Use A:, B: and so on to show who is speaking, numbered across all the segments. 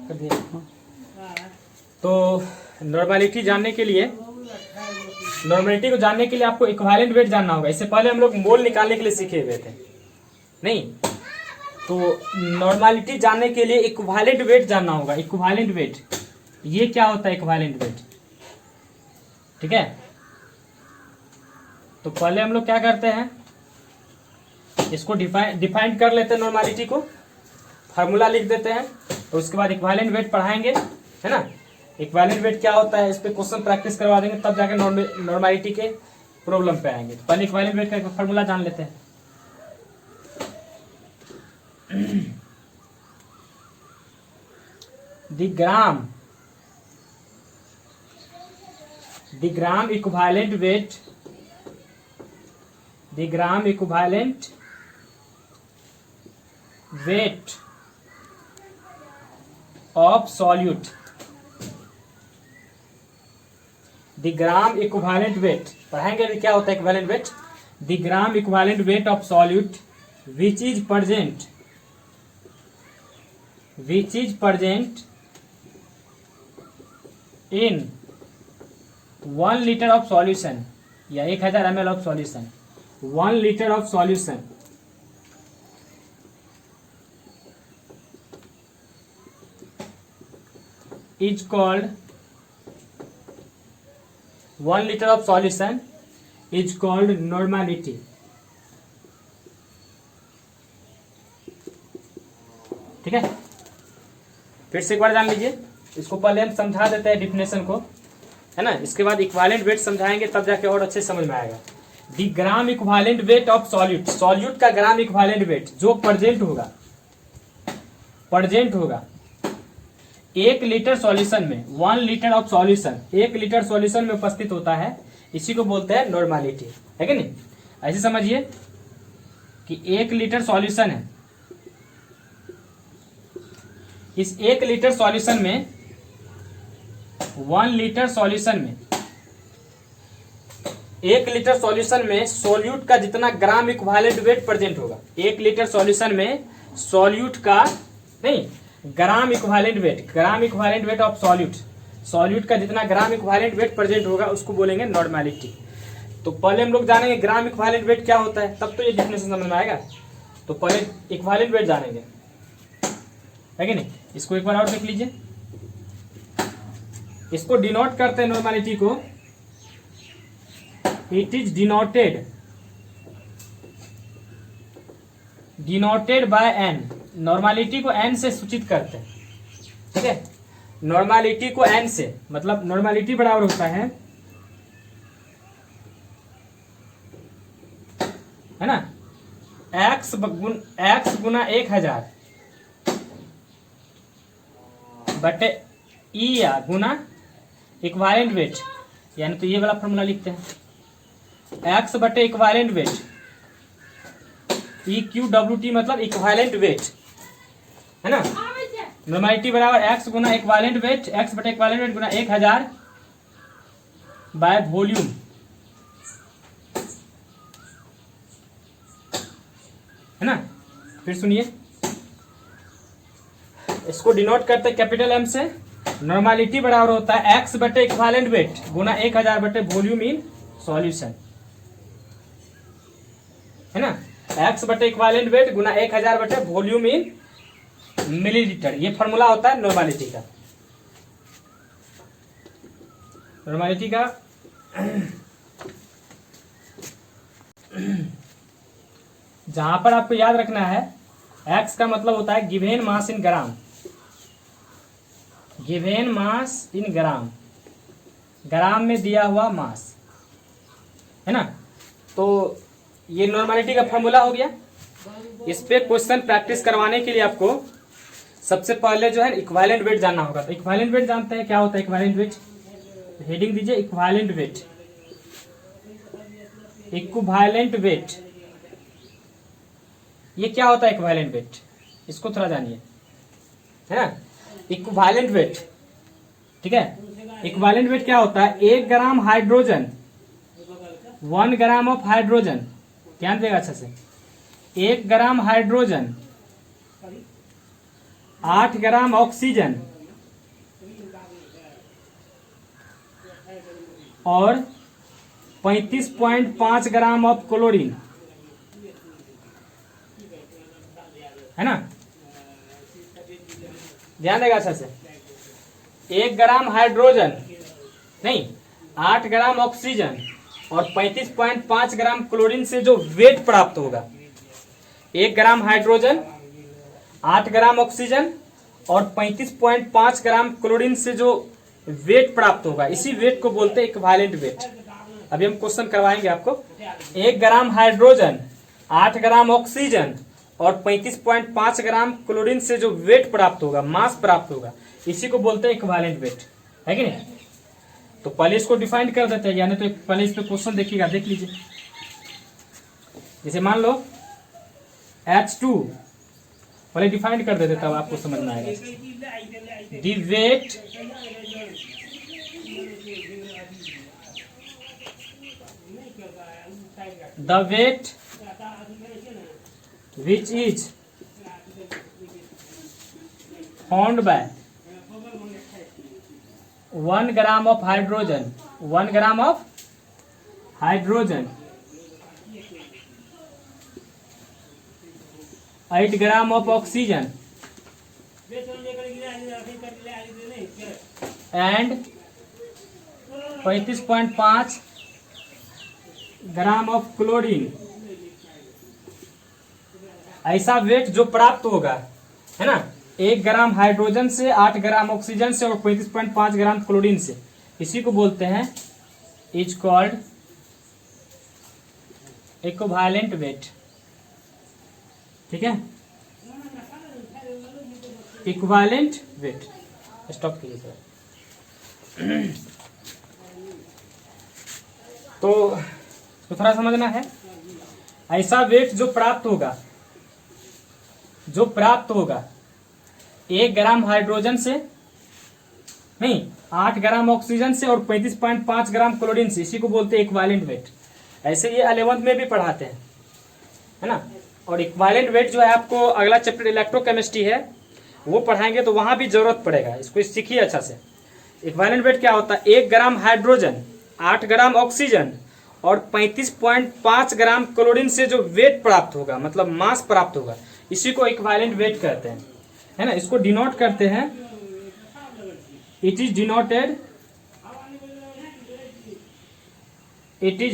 A: कर दिया। तो नॉर्मेलिटी जानने के लिए, नॉर्मेलिटी को जानने के लिए आपको इक्विवेलेंट वेट जानना होगा। इससे पहले हम लोग मोल निकालने के लिए सीखे हुए थे, नहीं? तो नॉर्मेलिटी जानने के लिए इक्विवेलेंट वेट जानना होगा। इक्विवेलेंट वेट, ये क्या होता है इक्विवेलेंट वेट? ठीक है, तो पहले हम लोग क्या करते हैं, इसको डिफाइन कर लेते हैं। नॉर्मेलिटी को फार्मूला लिख देते हैं, तो उसके बाद इक्विवेलेंट वेट पढ़ाएंगे, है ना? इक्विवेलेंट वेट क्या होता है, इस पे क्वेश्चन प्रैक्टिस करवा देंगे, तब जाके नॉर्मेलिटी के प्रॉब्लम पे आएंगे। तो पहले इक्विवेलेंट वेट का फार्मूला जान लेते हैं। The gram equivalent wait, the gram equivalent weight of solute, the gram equivalent wait पढ़ाएंगे क्या होता है equivalent weight. The gram equivalent weight of solute which is present in 1 liter of solution या 1000 ml of solution, 1 liter of solution is called 1 liter of solution is called normality। ठीक है, फिर से एक बार जान लीजिए। इसको पहले हम समझा देते हैं डिफिनेशन को, है ना? इसके बाद इक्विवेलेंट वेट समझाएंगे, तब जाके और अच्छे समझ में आएगा। The gram equivalent weight of solute, solute का ग्राम इक्विवेलेंट वेट जो प्रेजेंट होगा 1 लीटर सॉल्यूशन में, 1 litre of solution 1 litre solution में उपस्थित होता है, इसी को बोलते हैं नॉर्मेलिटी, है कि नहीं? ऐसे समझिए कि 1 लीटर सॉल्यूशन है, इस 1 लीटर सॉल्यूशन में 1 लीटर सॉल्यूशन में 1 लीटर सॉल्यूशन में सॉल्यूट का जितना ग्राम इक्विवेलेंट वेट प्रेजेंट होगा, 1 लीटर सॉल्यूशन में सॉल्यूट का नहीं, ग्राम इक्विवेलेंट वेट ऑफ सॉल्यूट का जितना ग्राम इक्विवेलेंट वेट प्रेजेंट होगा उसको बोलेंगे नॉर्मेलिटी। तो पहले हम लोग जानेंगे ग्राम इक्विवेलेंट वेट क्या होता है, तब तो ये डेफिनेशन समझ में आएगा। तो पहले इक्विवेलेंट वेट जानेंगे, है कि नहीं? इसको एक बार और देख लीजिए। इसको डिनोट करते हैं नॉर्मेलिटी को, it is denoted by N. Normality को एन से सूचित करते हैं, ठीक है? नॉर्मेलिटी को एन से, मतलब नॉर्मेलिटी बराबर होता है ना, एक्स गुना 1000 बटे ई या गुना इक्विवेलेंट वेट, यानी तो ये वाला फॉर्मूला लिखते हैं, एक्स बटे equivalent weight, E Q W T मतलब इक्विवेलेंट वेट, है ना? नॉर्मेलिटी बराबर एक्स गुना इक्विवेलेंट वेट, एक्स बटे इक्विवेलेंट वेट गुना 1000 बाय वॉल्यूम, है ना? फिर सुनिए, इसको डिनोट करते हैं कैपिटल एम से। नॉर्मेलिटी बराबर होता है एक्स बटे इक्विवेलेंट वेट गुना 1000 बटे वॉल्यूम इन सॉल्यूशन, है ना? एक्स बटे इक्विवेलेंट वेट गुना 1000 बटे वॉल्यूम इन मिलीलीटर, ये फॉर्मूला होता है नॉर्मेलिटी का। नॉर्मेलिटी का जहां पर आपको याद रखना है, एक्स का मतलब होता है गिवेन मास इन ग्राम, गिवेन मास इन ग्राम, ग्राम में दिया हुआ मास, है ना? तो ये नॉर्मेलिटी का फॉर्मूला हो गया। इस पे क्वेश्चन प्रैक्टिस करवाने के लिए आपको सबसे पहले जो है इक्विवेलेंट वेट जानना होगा। तो इक्विवेलेंट वेट जानते हैं क्या होता है इक्विवेलेंट वेट, हेडिंग दीजिए इक्विवेलेंट वेट। इक्विवेलेंट वेट ये क्या होता है इक्विवेलेंट वेट, इसको थोड़ा जानिए, है ना? इक्विवेलेंट वेट, ठीक है? इक्विवेलेंट वेट क्या होता है, 1 gram hydrogen, 1 gram of hydrogen, ध्यान देगा अच्छा से, 1 ग्राम हाइड्रोजन 8 ग्राम ऑक्सीजन और 35.5 ग्राम ऑफ क्लोरीन, है ना, ध्यान देगा अच्छा से। 1 ग्राम हाइड्रोजन, नहीं 8 ग्राम ऑक्सीजन और 35.5 ग्राम क्लोरीन से जो वेट प्राप्त होगा, 1 ग्राम हाइड्रोजन, 8 ग्राम ऑक्सीजन और 35.5 ग्राम क्लोरीन से जो वेट प्राप्त होगा, इसी वेट को बोलते हैं इक्विवेलेंट वेट। अभी हम क्वेश्चन करवाएंगे आपको। 1 ग्राम हाइड्रोजन, 8 ग्राम ऑक्सीजन और 35.5 ग्राम क्लोरीन से जो वेट प्राप्त होगा, मास प्राप्त होगा, इसी को बोलते हैं इक्विवेलेंट वेट, है कि नहीं। तो पहले इसको डिफाइन कर देते हैं, यानी तो पहले इस पे क्वेश्चन देखिएगा, देख लीजिए। जैसे मान लो H2 पहले डिफाइन कर देते, तब आपको समझ में आएगा। The weight which is found by 1 gram of hydrogen, 1 gram of hydrogen, 8 gram of oxygen and 35.5 gram of chlorine, ऐसा वेट जो प्राप्त होगा, है ना, 1 ग्राम हाइड्रोजन से, 8 ग्राम ऑक्सीजन से और 35.5 ग्राम क्लोरीन से, इसी को बोलते हैं इज कॉल्ड इक्विवेलेंट वेट। ठीक है, इक्विवेलेंट वेट। स्टॉप कीजिए सर। तो थोड़ा समझना है, ऐसा वेट जो प्राप्त होगा 1 ग्राम हाइड्रोजन से, नहीं 8 ग्राम ऑक्सीजन से और 35.5 ग्राम क्लोरीन से, इसी को बोलते हैं इक्विवेलेंट वेट। ऐसे ये 11th में भी पढ़ाते हैं, है ना। और इक्विवेलेंट वेट जो है आपको अगला चैप्टर इलेक्ट्रोकेमिस्ट्री है वो पढ़ाएंगे, तो वहां भी जरूरत पड़ेगा, इसको सीखिए अच्छा से। इक्विवेलेंट वेट क्या होता है, 1 ग्राम हाइड्रोजन, 8 ग्राम ऑक्सीजन और 35.5 ग्राम क्लोरीन से जो वेट प्राप्त होगा, मतलब मास प्राप्त होगा, इसी को इक्विवेलेंट वेट कहते हैं, है ना। इसको डिनोट करते हैं, इट इज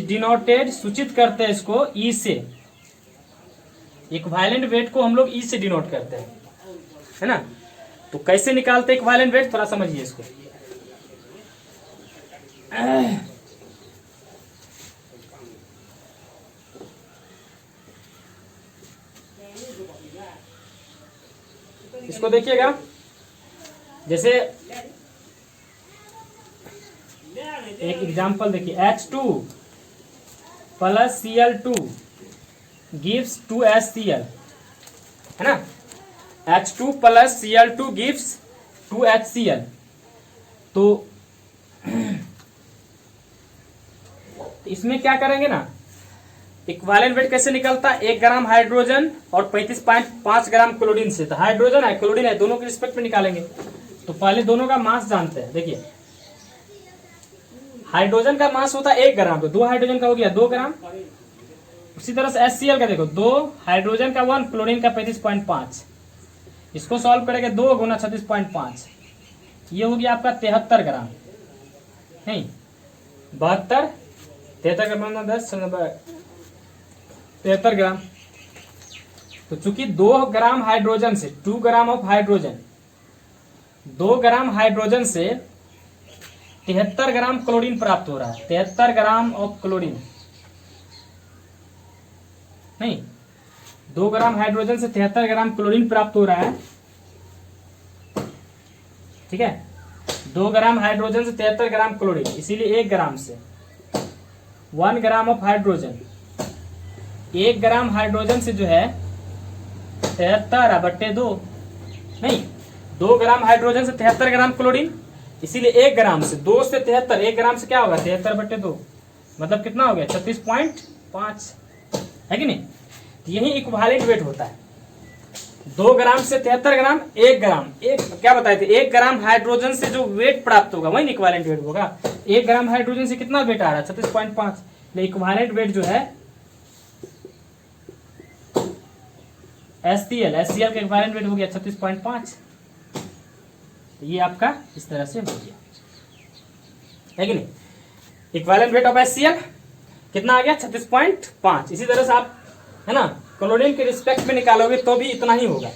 A: डिनोटेड, सूचित करते हैं इसको ई से। इक्विवेलेंट वेट को हम लोग ई से डिनोट करते हैं, है ना। तो कैसे निकालते हैं इक्विवेलेंट वेट, थोड़ा समझिए इसको। इसको देखिएगा, जैसे एक एग्जांपल देखिए, H2 plus Cl2 gives 2HCl, है ना। H2 plus Cl2 gives 2HCl। तो इसमें क्या करेंगे ना, इक्विवेलेंट वेट कैसे निकलता है, 1 ग्राम हाइड्रोजन और 35.5 ग्राम क्लोरीन से। तो हाइड्रोजन है, क्लोरीन है, दोनों के रिस्पेक्ट में निकालेंगे। तो पहले दोनों का मास जानते हैं। देखिए हाइड्रोजन का मास होता है 1 ग्राम, तो 2 हाइड्रोजन का हो गया 2 ग्राम। उसी तरह से HCl का देखो, 2 हाइड्रोजन का 1, क्लोरीन का 35.5। इसको सॉल्व करेंगे, 2 गुना 36.5, ये हो गया आपका 73 ग्राम, नहीं 72, 73 ग्राम 10 73 ग्राम। तो चूंकि 2 ग्राम हाइड्रोजन से 2 gram of hydrogen, 2 gram hydrogen से 73 ग्राम क्लोरीन प्राप्त हो रहा है, 73 ग्राम ऑफ क्लोरीन, नहीं 2 ग्राम हाइड्रोजन से 73 ग्राम क्लोरीन प्राप्त हो रहा है। ठीक है, 2 ग्राम हाइड्रोजन से 73 ग्राम क्लोरीन, इसीलिए 1 ग्राम से 1 gram of hydrogen, 1 gram hydrogen से जो है 73/2, नहीं 2 ग्राम हाइड्रोजन से 73 ग्राम क्लोरीन, इसीलिए 1 ग्राम से 2 से 73, 1 ग्राम से क्या होगा 73/2, मतलब कितना हो गया 36.5, है कि नहीं। तो यही इक्विवेलेंट वेट होता है। 2 ग्राम से 73 ग्राम, 1 ग्राम, एक क्या बताए थे, 1 ग्राम हाइड्रोजन से जो वेट प्राप्त होगा वही इक्विवेलेंट वेट होगा। 1 ग्राम हाइड्रोजन से कितना वेट आ रहा है 36.5। इक्विवेलेंट वेट जो है HCl का इक्विवेलेंट वेट हो गया 36.5। ये आपका इस तरह से हो गया, है कि नहीं। इक्विवेलेंट वेट ऑफ HCl कितना आ गया 36.5। इसी तरह से आप है ना क्लोरीन के रिस्पेक्ट में निकालोगे तो भी इतना ही होगा,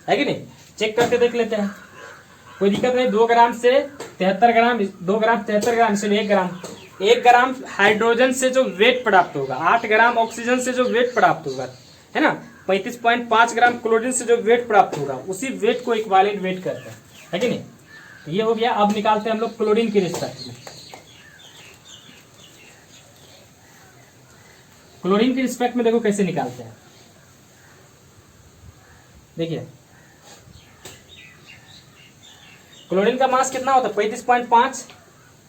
A: है कि नहीं। चेक करके देख लेते हैं, कोई दिक्कत नहीं। 2 ग्राम से 73 ग्राम, 2 ग्राम 73 ग्राम, इसलिए 1 ग्राम हाइड्रोजन से जो वेट प्राप्त होगा, 8 ग्राम ऑक्सीजन से जो वेट प्राप्त होगा, है ना, 35.5 ग्राम क्लोरीन से जो वेट प्राप्त होगा, उसी वेट को इक्विवेलेंट वेट करते हैं, है कि नहीं। तो ये हो गया। अब निकालते हैं हम लोग क्लोरीन के रिस्पेक्ट में। क्लोरीन के रिस्पेक्ट में देखो कैसे निकालते हैं। देखिए क्लोरीन का मास कितना होता है 35.5,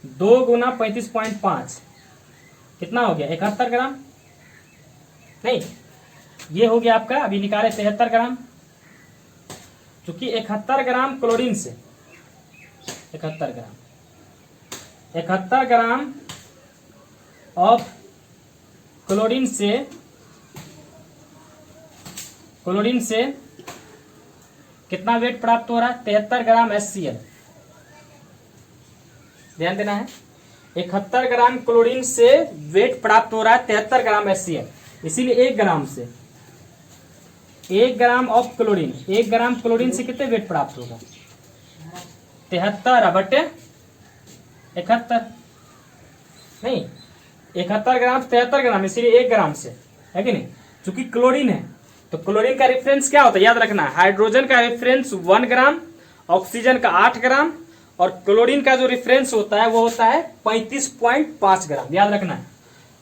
A: 2 गुना 35.5 कितना हो गया 71 ग्राम। नहीं, ये हो गया आपका, अभी निकाले 73 ग्राम। चूंकि 71 ग्राम क्लोरीन से 71 ग्राम ऑफ क्लोरीन से कितना वेट प्राप्त हो रहा है 73 ग्राम HCl। ध्यान देना है, 71 ग्राम क्लोरीन से वेट प्राप्त हो रहा है 73 ग्राम HCl। इसीलिए 1 ग्राम से 1 gram of chlorine, 1 gram chlorine से कितने वेट प्राप्त होगा 73/71। नहीं, 71 ग्राम 73 ग्राम, इसीलिए 1 ग्राम से, है कि नहीं। चूंकि क्लोरीन है तो क्लोरीन का रेफरेंस क्या होता है याद रखना, हाइड्रोजन का रेफरेंस 1 ग्राम, ऑक्सीजन का 8 ग्राम, और क्लोरीन का जो रेफरेंस होता है वो होता है 35.5 ग्राम। याद रखना है,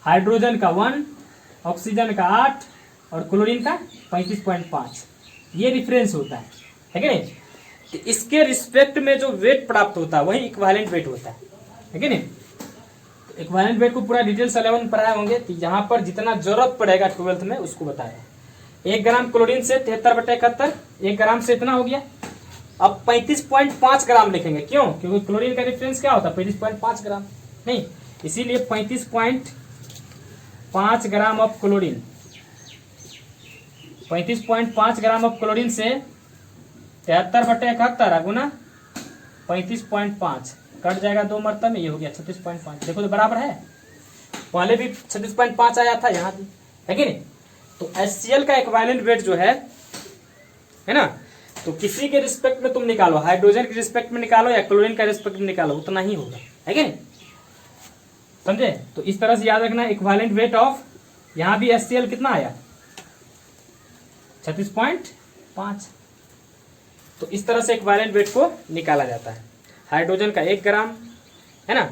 A: हाइड्रोजन का 1, ऑक्सीजन का 8 और क्लोरीन का 35.5, ये रेफरेंस होता है कि नहीं। तो इसके रिस्पेक्ट में जो वेट प्राप्त होता है वही इक्विवेलेंट वेट होता है कि नहीं। इक्विवेलेंट वेट को पूरा डिटेल्स 11 में पढ़ाए होंगे, तो यहाँ पर जितना जरूरत पड़ेगा 12th में उसको बताया। 1 ग्राम क्लोरीन से 73/71, 1 ग्राम से इतना हो गया। अब 35.5 ग्राम लिखेंगे, क्यों, क्योंकि क्लोरीन का रेफरेंस क्या होता है 35.5 ग्राम। नहीं, इसीलिए 35.5 gram of chlorine, 35.5 gram of chlorine से 73/71 गुना 35.5 कट जाएगा 2 मरतबा में, ये हो गया 36.5। देखो तो बराबर है, पहले भी 36.5 आया था यहाँ भी, है कि नहीं। तो HCl का इक्विवेलेंट वेट जो है ना, तो किसी के रिस्पेक्ट में तुम निकालो, हाइड्रोजन के रिस्पेक्ट में निकालो या क्लोरीन का रिस्पेक्ट में निकालो, उतना ही होगा, है कि नहीं, समझे। तो इस तरह से याद रखना, इक्विवेलेंट वेट ऑफ, यहाँ भी HCl कितना आया 36.5। तो इस तरह से इक्विवेलेंट वेट को निकाला जाता है। हाइड्रोजन का 1 ग्राम, है ना,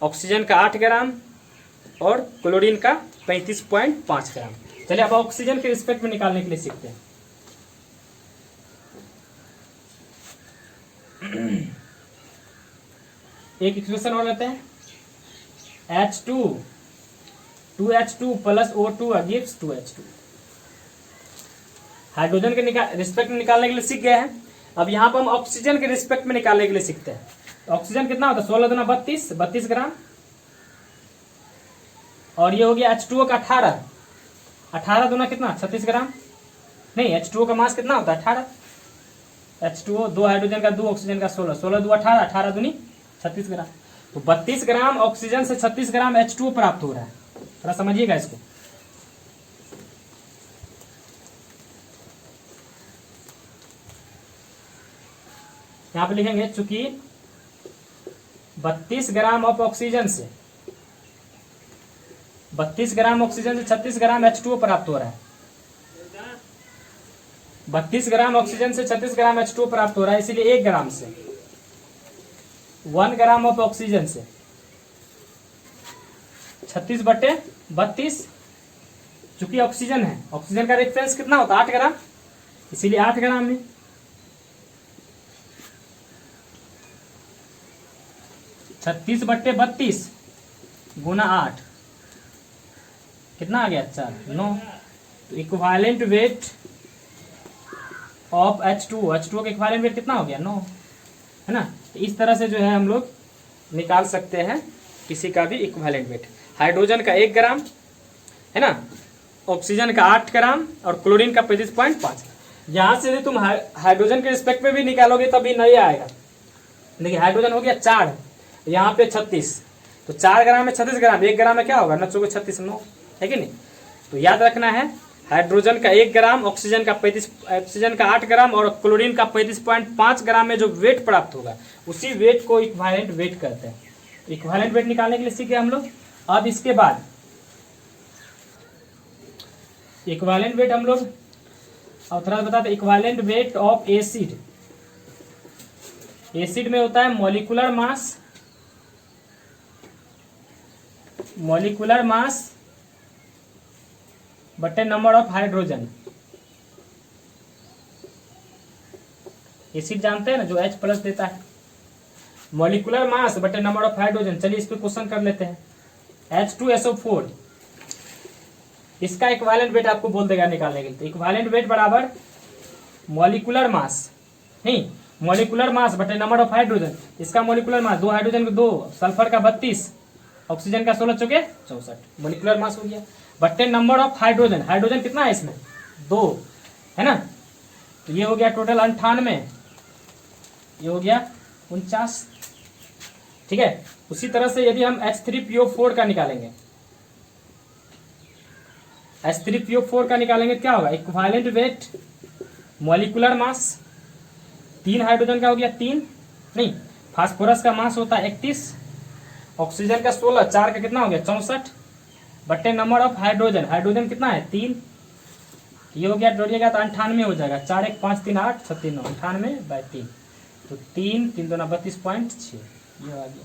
A: ऑक्सीजन का 8 ग्राम और क्लोरीन का 35.5 ग्राम। चलिए अब ऑक्सीजन के रिस्पेक्ट में निकालने के लिए सीखते हैं। एक इक्वेशन और लेते हैं, H2 plus O2 gives 2H2। Hydrogen के रिस्पेक्ट में निकालने के लिए सीख गए हैं। अब यहाँ पर हम ऑक्सीजन के रिस्पेक्ट में निकालने के लिए सीखते हैं। तो ऑक्सीजन कितना होता है 16 दूना 32 ग्राम, और ये हो गया H2O का 18 दूना कितना 36 ग्राम। नहीं, H2O का मास कितना होता है 18, H2O 2 हाइड्रोजन का 2 ऑक्सीजन का 16, 16 2 18, 18 दूनी 36 ग्राम। तो 32 ग्राम ऑक्सीजन से 36 ग्राम H2O प्राप्त हो रहा है। थोड़ा समझिएगा इसको। यहां पे लिखेंगे, चूंकि 32 ग्राम ऑफ ऑक्सीजन से 36 ग्राम H2O प्राप्त हो रहा है। 32 ग्राम ऑक्सीजन से 36 ग्राम H2O प्राप्त हो रहा है, इसीलिए 1 ग्राम से 1 ग्राम ऑफ ऑक्सीजन से 36/32, चूंकि ऑक्सीजन है, ऑक्सीजन का रेफरेंस कितना होता है 8 ग्राम, इसीलिए 8 ग्राम में 36/32 गुना 8 कितना आ गया 4 9। तो इक्विवेलेंट वेट ऑफ H2O के इक्विवेलेंट वेट कितना हो गया 9, है ना। तो इस तरह से जो है हम लोग निकाल सकते हैं किसी का भी इक्विवेलेंट वेट। हाइड्रोजन का 1 ग्राम है ना, ऑक्सीजन का 8 ग्राम और क्लोरीन का 35.5। यहाँ से तुम हाइड्रोजन के रिस्पेक्ट में भी निकालोगे तभी नहीं आएगा। देखिए हाइड्रोजन हो गया 4, यहाँ पे 36, तो 4 ग्राम में 36 ग्राम, 1 ग्राम में क्या होगा 9 चौके 36, 9 है कि नहीं। तो याद रखना है हाइड्रोजन का 1 ग्राम, ऑक्सीजन का 8 ग्राम और क्लोरीन का 35.5 ग्राम में जो वेट प्राप्त होगा उसी वेट को इक्विवेलेंट वेट कहते हैं। इक्विवेलेंट वेट निकालने के लिए सीखे हम लोग। अब इसके बाद इक्विवेलेंट वेट हम लोग अब थोड़ा बताते हैं। Equivalent weight of acid, acid में होता है मॉलिक्यूलर मास बटे नंबर ऑफ हाइड्रोजन। एसिड जानते हैं ना जो H+ देता है, मॉलिक्यूलर मास बटे नंबर ऑफ हाइड्रोजन। चलिए इस पे क्वेश्चन कर लेते हैं। H2SO4 इसका इक्विवेलेंट वेट आपको बोल देगा निकालने के लिए। इक्विवेलेंट वेट बराबर मॉलिक्यूलर मास, नहीं मॉलिक्यूलर मास बटे नंबर ऑफ हाइड्रोजन। इसका मॉलिक्यूलर मास 2 हाइड्रोजन को 2, सल्फर का 32, ऑक्सीजन का 16 चौके 64, मॉलिक्यूलर मास हो गया बटे नंबर ऑफ हाइड्रोजन। हाइड्रोजन कितना है इसमें 2 है ना, तो ये हो गया टोटल 98, ये हो गया 49। ठीक है, उसी तरह से यदि हम H3PO4 का निकालेंगे, H3PO4 का निकालेंगे क्या होगा, equivalent weight molecular mass 3 hydrogen का हो गया 3, नहीं फास्फोरस का मास होता है 31, ऑक्सीजन का 16, 4 का कितना हो गया 64 बटे नंबर ऑफ हाइड्रोजन। हाइड्रोजन कितना है 3, ये हो गया जोड़िएगा तो 98 हो जाएगा। 4 1 5 3 8 6 3 9, 98/3, तो 3 3 2 32.6 ये आ गया,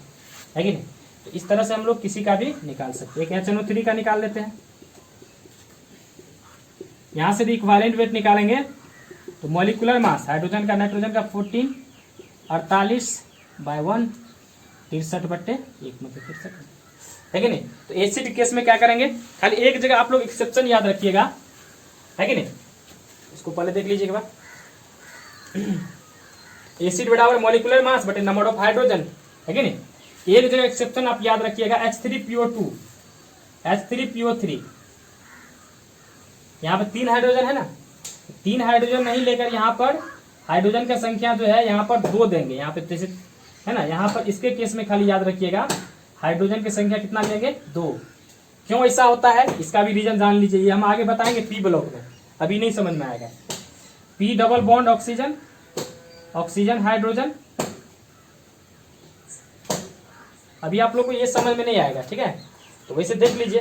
A: है कि नहीं। तो इस तरह से हम लोग किसी का भी निकाल सकते हैं। एक HNO3 का निकाल लेते हैं। यहां से भी इक्विवेलेंट वेट निकालेंगे तो मॉलिक्यूलर मास हाइड्रोजन का नाइट्रोजन का 14 48/1 63/1 मतलब 63 है कि नहीं। तो एसिड केस में क्या करेंगे, खाली एक जगह आप लोग एक्सेप्शन याद रखिएगा, है कि नहीं। इसको पहले देख लीजिएगा। एसिड बराबर मॉलिक्यूलर मास बटे नंबर ऑफ हाइड्रोजन, है कि नहीं। एक जगह एक्सेप्शन आप याद रखिएगा H3PO2 H3PO3, यहाँ पे 3 हाइड्रोजन है ना, 3 हाइड्रोजन नहीं लेकर यहाँ पर हाइड्रोजन का संख्या जो है यहाँ पर 2 देंगे, यहाँ पे जैसे है ना, यहाँ पर इसके केस में खाली याद रखिएगा हाइड्रोजन की संख्या कितना लेंगे 2। क्यों ऐसा होता है इसका भी रीजन जान लीजिए, ये हम आगे बताएंगे P ब्लॉक में, अभी नहीं समझ में आएगा। P double bond oxygen, oxygen hydrogen, अभी आप लोग को ये समझ में नहीं आएगा, ठीक है। तो वैसे देख लीजिए,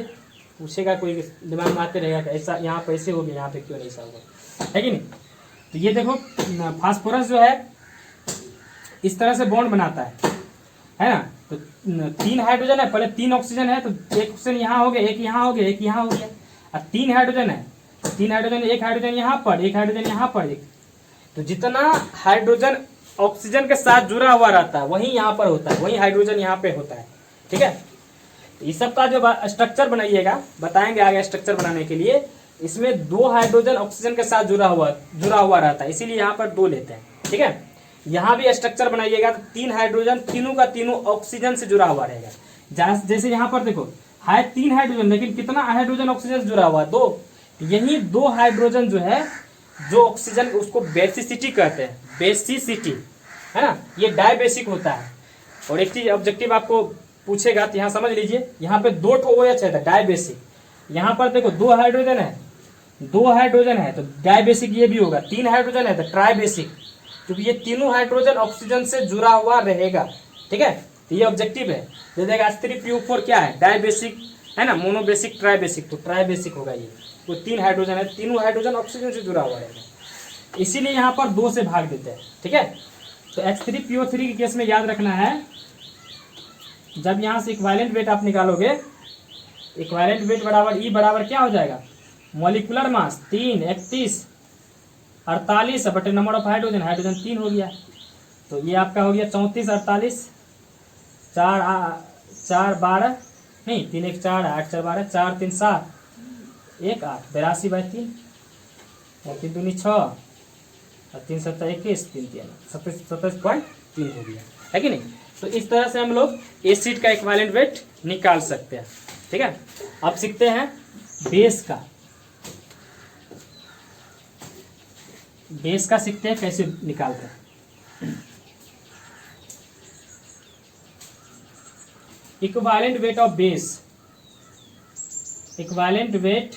A: पूछेगा कोई दिमाग में आते रहेगा ऐसा यहाँ पे ऐसे हो गया, यहाँ पे क्यों नहीं ऐसा होगा, है कि नहीं। तो ये देखो फास्फोरस जो है इस तरह से बॉन्ड बनाता है ना। तो 3 हाइड्रोजन है, पहले 3 ऑक्सीजन है, तो एक ऑक्सीजन यहाँ हो गया, एक यहाँ हो गया, एक यहाँ हो गया। अब 3 हाइड्रोजन है, 3 हाइड्रोजन, एक हाइड्रोजन यहाँ पर, एक हाइड्रोजन यहाँ पर, एक, तो जितना हाइड्रोजन ऑक्सीजन के साथ जुड़ा हुआ रहता है वही यहाँ पर होता है, वही हाइड्रोजन यहाँ पे होता है, ठीक है। इस सब का जो स्ट्रक्चर बनाइएगा, बताएंगे आगे स्ट्रक्चर बनाने के लिए। इसमें 2 हाइड्रोजन ऑक्सीजन के साथ जुड़ा हुआ रहता है, इसीलिए यहाँ पर 2 लेते हैं, ठीक है। यहाँ भी स्ट्रक्चर बनाइएगा तो 3 हाइड्रोजन तीनों का तीनों ऑक्सीजन से जुड़ा हुआ रहेगा। जैसे यहाँ पर देखो 3 हाइड्रोजन, लेकिन कितना हाइड्रोजन ऑक्सीजन से जुड़ा हुआ है 2, यही 2 हाइड्रोजन जो है जो ऑक्सीजन उसको बेसिसिटी कहते हैं, बेसिसिटी है ना, ये डायबेसिक होता है। और एक चीज ऑब्जेक्टिव आपको पूछेगा तो यहाँ समझ लीजिए, यहाँ पे 2 OH है डायबेसिक, यहाँ पर देखो 2 हाइड्रोजन है, 2 हाइड्रोजन है तो डायबेसिक ये भी होगा, 3 हाइड्रोजन है तो ट्राइबेसिक, क्योंकि ये तीनों हाइड्रोजन ऑक्सीजन से जुड़ा हुआ रहेगा, ठीक है। तो ये ऑब्जेक्टिव है। दे देगा H3PO4 क्या है, डायबेसिक है ना, मोनोबेसिक, ट्राइबेसिक, तो ट्राइबेसिक होगा ये। तो 3 हाइड्रोजन है, तीनों हाइड्रोजन ऑक्सीजन से जुड़ा हुआ रहेगा, इसीलिए यहाँ पर 2 से भाग देते हैं, ठीक है। तो H3PO3 के केस में याद रखना है, जब यहाँ से इक्विवेलेंट वेट आप निकालोगे, इक्विवेलेंट वेट बराबर E बराबर क्या हो जाएगा, मॉलिक्यूलर मास 3 31 48 बटे नंबर ऑफ हाइड्रोजन, हाइड्रोजन 3 हो गया, तो ये आपका हो गया 34 48 4 12 नहीं 3 1 4 8 4 12 4 3 7 1 8 82/3 और 3 दूनी 6 और 3 7 21 3 3 27.3 हो गया, है कि नहीं। तो इस तरह से हम लोग एसिड का इक्विवेलेंट वेट निकाल सकते हैं। ठीक है, अब सीखते हैं बेस का। बेस का सीखते हैं कैसे निकालते हैं। Equivalent weight of base, equivalent weight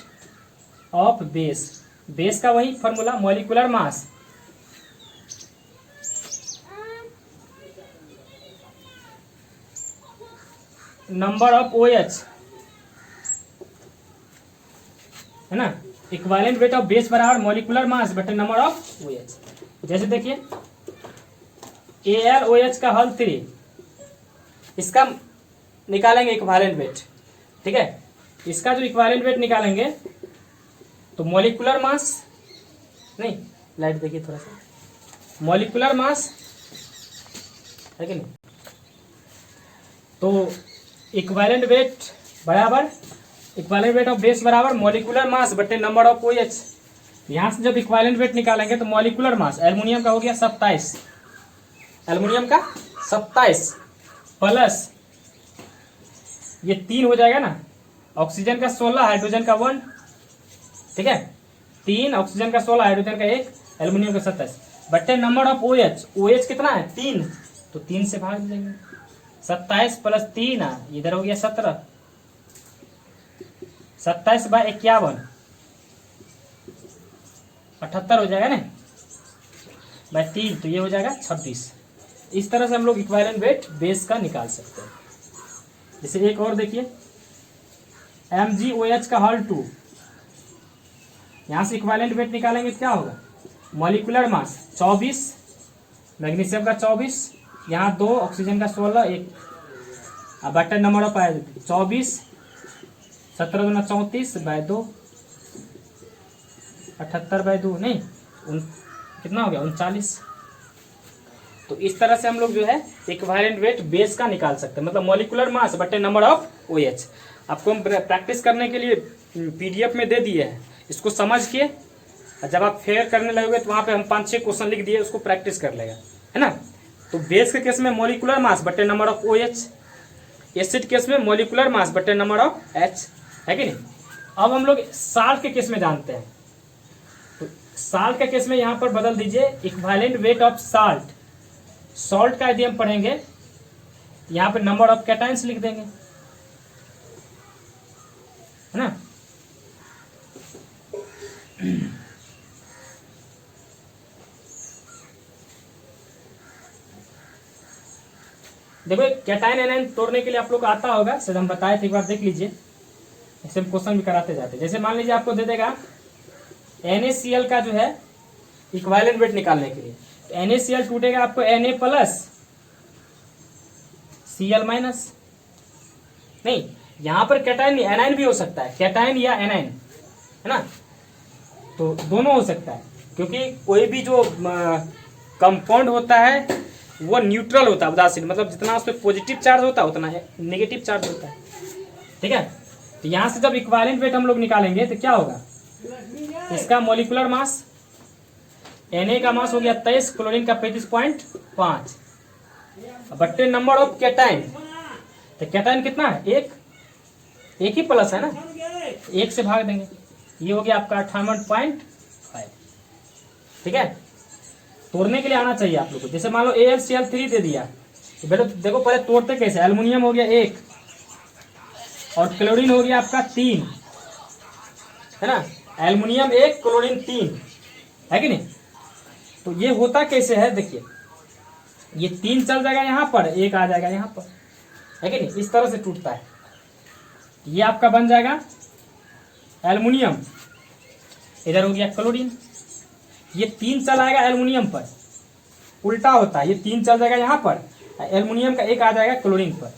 A: of base. Base का वही formula, molecular mass number of OH है ना। इक्विवेलेंट वेट ऑफ बेस बराबर मॉलिक्यूलर मास बटे नंबर ऑफ OH। जैसे देखिए AlOH का हल 3, इसका निकालेंगे इक्विवेलेंट वेट। ठीक है, इसका जो इक्विवेलेंट वेट निकालेंगे तो मॉलिक्यूलर मास, नहीं लाइट देखिए थोड़ा सा, मॉलिक्यूलर मास है कि नहीं, तो इक्विवेलेंट वेट बराबर इक्विवेलेंट वेट ऑफ बेस बराबर मॉलिक्यूलर मास बटे नंबर ऑफ OH। यहां से जब इक्विवेलेंट वेट निकालेंगे तो मॉलिक्यूलर मास एल्युमिनियम का हो गया 27, एल्युमिनियम का 27 प्लस ये 3 हो जाएगा ना, ऑक्सीजन का 16, हाइड्रोजन का 1। ठीक है, 3 ऑक्सीजन का 16, हाइड्रोजन का 1, एल्युमिनियम का 27 बटे नंबर ऑफ OH। OH कितना है 3, तो 3 से भाग देंगे। 27 प्लस 3 इधर हो गया 17, 27 बाय 51 78 हो जाएगा ना, बाय 3 तो ये हो जाएगा 26। इस तरह से हम लोग इक्विवेलेंट वेट बेस का निकाल सकते हैं। जैसे एक और देखिए MgOH का हल 2, यहां से इक्विवेलेंट वेट निकालेंगे क्या होगा, मॉलिक्यूलर मास 24, मैग्नीशियम का 24, यहाँ 2, ऑक्सीजन का 16, 1 बटे नंबर ऑफ 24, 17 दूना 34 बाय 2, 78 बाय 2 नहीं कितना हो गया 39। तो इस तरह से हम लोग जो है इक्विवेलेंट वेट बेस का निकाल सकते हैं, मतलब मॉलिक्यूलर मास बटे नंबर ऑफ OH। आपको हम प्रैक्टिस करने के लिए PDF में दे दिए हैं, इसको समझ के जब आप फेयर करने लगोगे तो वहां पे हम 5-6 क्वेश्चन लिख दिए, उसको प्रैक्टिस कर लेगा, है ना। तो बेस के केस में मॉलिक्यूलर मास बटे number of OH, acid case में मॉलिक्यूलर मास बटे नंबर ऑफ H, है कि नहीं। अब हम लोग साल्ट के केस में जानते हैं, तो साल्ट के केस में यहां पर बदल दीजिए equivalent weight of salt. Salt का यदि हम पढ़ेंगे यहां पे नंबर ऑफ कैटायंस लिख देंगे, है ना। देखो कैटायन एनायन तोड़ने के लिए आप लोग को आता होगा, शायद हम बताए थे, एक बार देख लीजिए, ऐसे हम क्वेश्चन भी कराते जाते। जैसे मान लीजिए आपको दे देगा NaCl का जो है इक्विवेलेंट वेट निकालने के लिए, तो NaCl टूटेगा आपको Na प्लस Cl माइनस, नहीं यहां पर कैटायन नहीं एनायन भी हो सकता है, कैटायन या एनायन, है ना, तो दोनों हो सकता है, क्योंकि कोई भी जो कंपाउंड होता है वो न्यूट्रल होता है, उदासीन, मतलब जितना उस पर पॉजिटिव चार्ज होता है उतना नेगेटिव चार्ज होता है। ठीक है, तो यहां से जब इक्विवेलेंट वेट हम लोग निकालेंगे तो क्या होगा, इसका मॉलिक्यूलर मास Na का मास हो गया 23, क्लोरीन का 35.5 बट्टे नंबर ऑफ कैटायन। तो कैटायन कितना है, एक ही प्लस है ना, 1 से भाग देंगे, ये हो गया आपका 58.5। ठीक है, तोड़ने के लिए आना चाहिए आप लोग को। जैसे मान लो AlCl3 दे दिया, तो बेटा देखो पहले तोड़ते कैसे, एल्युमिनियम हो गया 1 और क्लोरीन हो गया आपका 3, है ना, एल्युमिनियम 1 क्लोरीन 3, है कि नहीं। तो ये होता कैसे है, देखिए ये 3 चल जाएगा यहाँ पर, 1 आ जाएगा यहाँ पर, है कि नहीं, इस तरह से टूटता है। ये आपका बन जाएगा एल्युमिनियम, इधर हो गया क्लोरीन, ये 3 चल आएगा एल्युमिनियम पर, उल्टा होता है, ये 3 चल जाएगा यहाँ पर, एल्युमिनियम का 1 आ जाएगा क्लोरीन पर,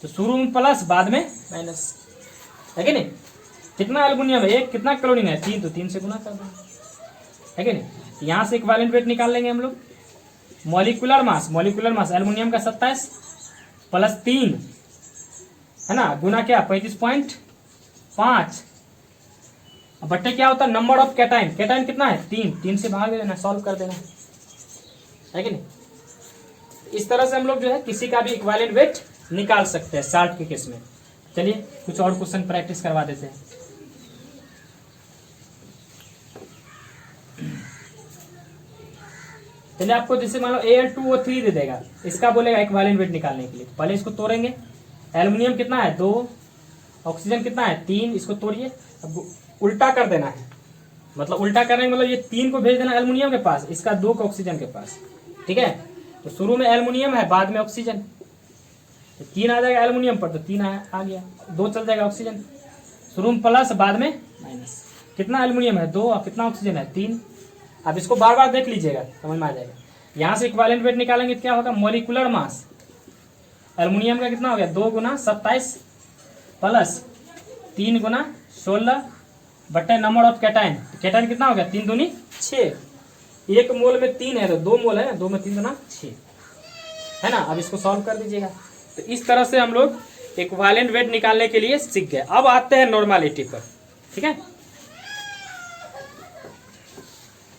A: तो शुरू में प्लस बाद में माइनस, है कि नहीं। कितना एल्युमिनियम है 1, कितना क्लोरीन है 3, तो 3 से गुना कर देंगे, है कि नहीं। यहाँ से इक्विवेलेंट वेट निकाल लेंगे हम लोग, मॉलिक्यूलर मास एल्युमिनियम का 27 प्लस 3, है ना, गुना क्या 35.5 बट्टे क्या होता है नंबर ऑफ कैटायन, कैटायन कितना है 3 से भाग दे देना, सॉल्व कर देना, है कि नहीं। इस तरह से हम लोग जो है किसी का भी इक्विवेलेंट वेट निकाल सकते हैं साल्ट के केस में। चलिए कुछ और क्वेश्चन प्रैक्टिस करवा देते हैं। चलिए आपको जैसे मान लो Al2O3 दे देगा, इसका बोलेगा इक्विवेलेंट वेट निकालने के लिए। तो पहले इसको तोड़ेंगे। एल्युमिनियम कितना है 2, ऑक्सीजन कितना है 3, इसको तोड़िए। अब उल्टा कर देना है, मतलब उल्टा करने का मतलब ये 3 को भेज देना एल्युमिनियम के पास, इसका 2 को ऑक्सीजन के पास। ठीक है, तो शुरू में एल्युमिनियम है, बाद में ऑक्सीजन, तो 3 आ जाएगा एल्युमिनियम पर, तो 3 आ गया, 2 चल जाएगा ऑक्सीजन। शुरू में प्लस, बाद में माइनस। कितना एल्युमिनियम है 2 और कितना ऑक्सीजन है 3। अब इसको बार बार देख लीजिएगा, समझ में आ जाएगा। यहाँ से इक्विवेलेंट वेट निकालेंगे तो क्या होगा, मॉलिक्यूलर मास एल्युमिनियम का कितना हो गया 2 गुना 27 प्लस 3 गुना 16 बटे नंबर ऑफ कैटाइन। कैटाइन कितना हो गया 3 दूनी 6। 1 मोल में 3 है तो 2 मोल है, 2 में 3 गुना 6 है ना। अब इसको सॉल्व कर दीजिएगा। तो इस तरह से हम लोग इक्विवेलेंट वेट निकालने के लिए सीख गए। अब आते हैं नॉर्मलिटी पर। ठीक है,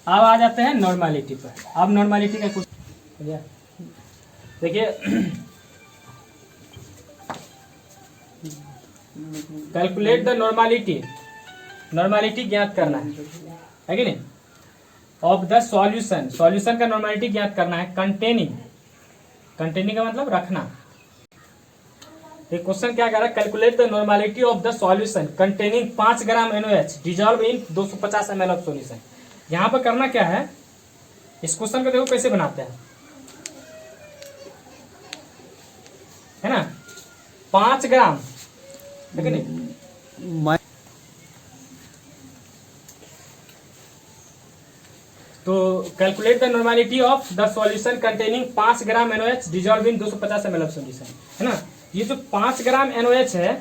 A: अब आ जाते हैं नॉर्मलिटी पर। अब नॉर्मलिटी का कुछ देखिए, कैलकुलेट द नॉर्मलिटी, नॉर्मलिटी ज्ञात करना है कि नहीं, ऑफ द सॉल्यूशन, सॉल्यूशन का नॉर्मलिटी ज्ञात करना है। कंटेनिंग, कंटेनिंग का मतलब रखना। ये क्वेश्चन क्या कह रहा है, calculate the normality of the solution containing 5 gram NaOH dissolve in 250 ml of solution. यहाँ पर करना क्या है, इस क्वेश्चन को देखो कैसे बनाते हैं, है ना। 5 ग्राम, ठीक है नहीं, तो calculate the normality of the solution containing 5 gram NaOH dissolve in 250 ml of solution, है ना। ये जो 5 ग्राम NaOH है,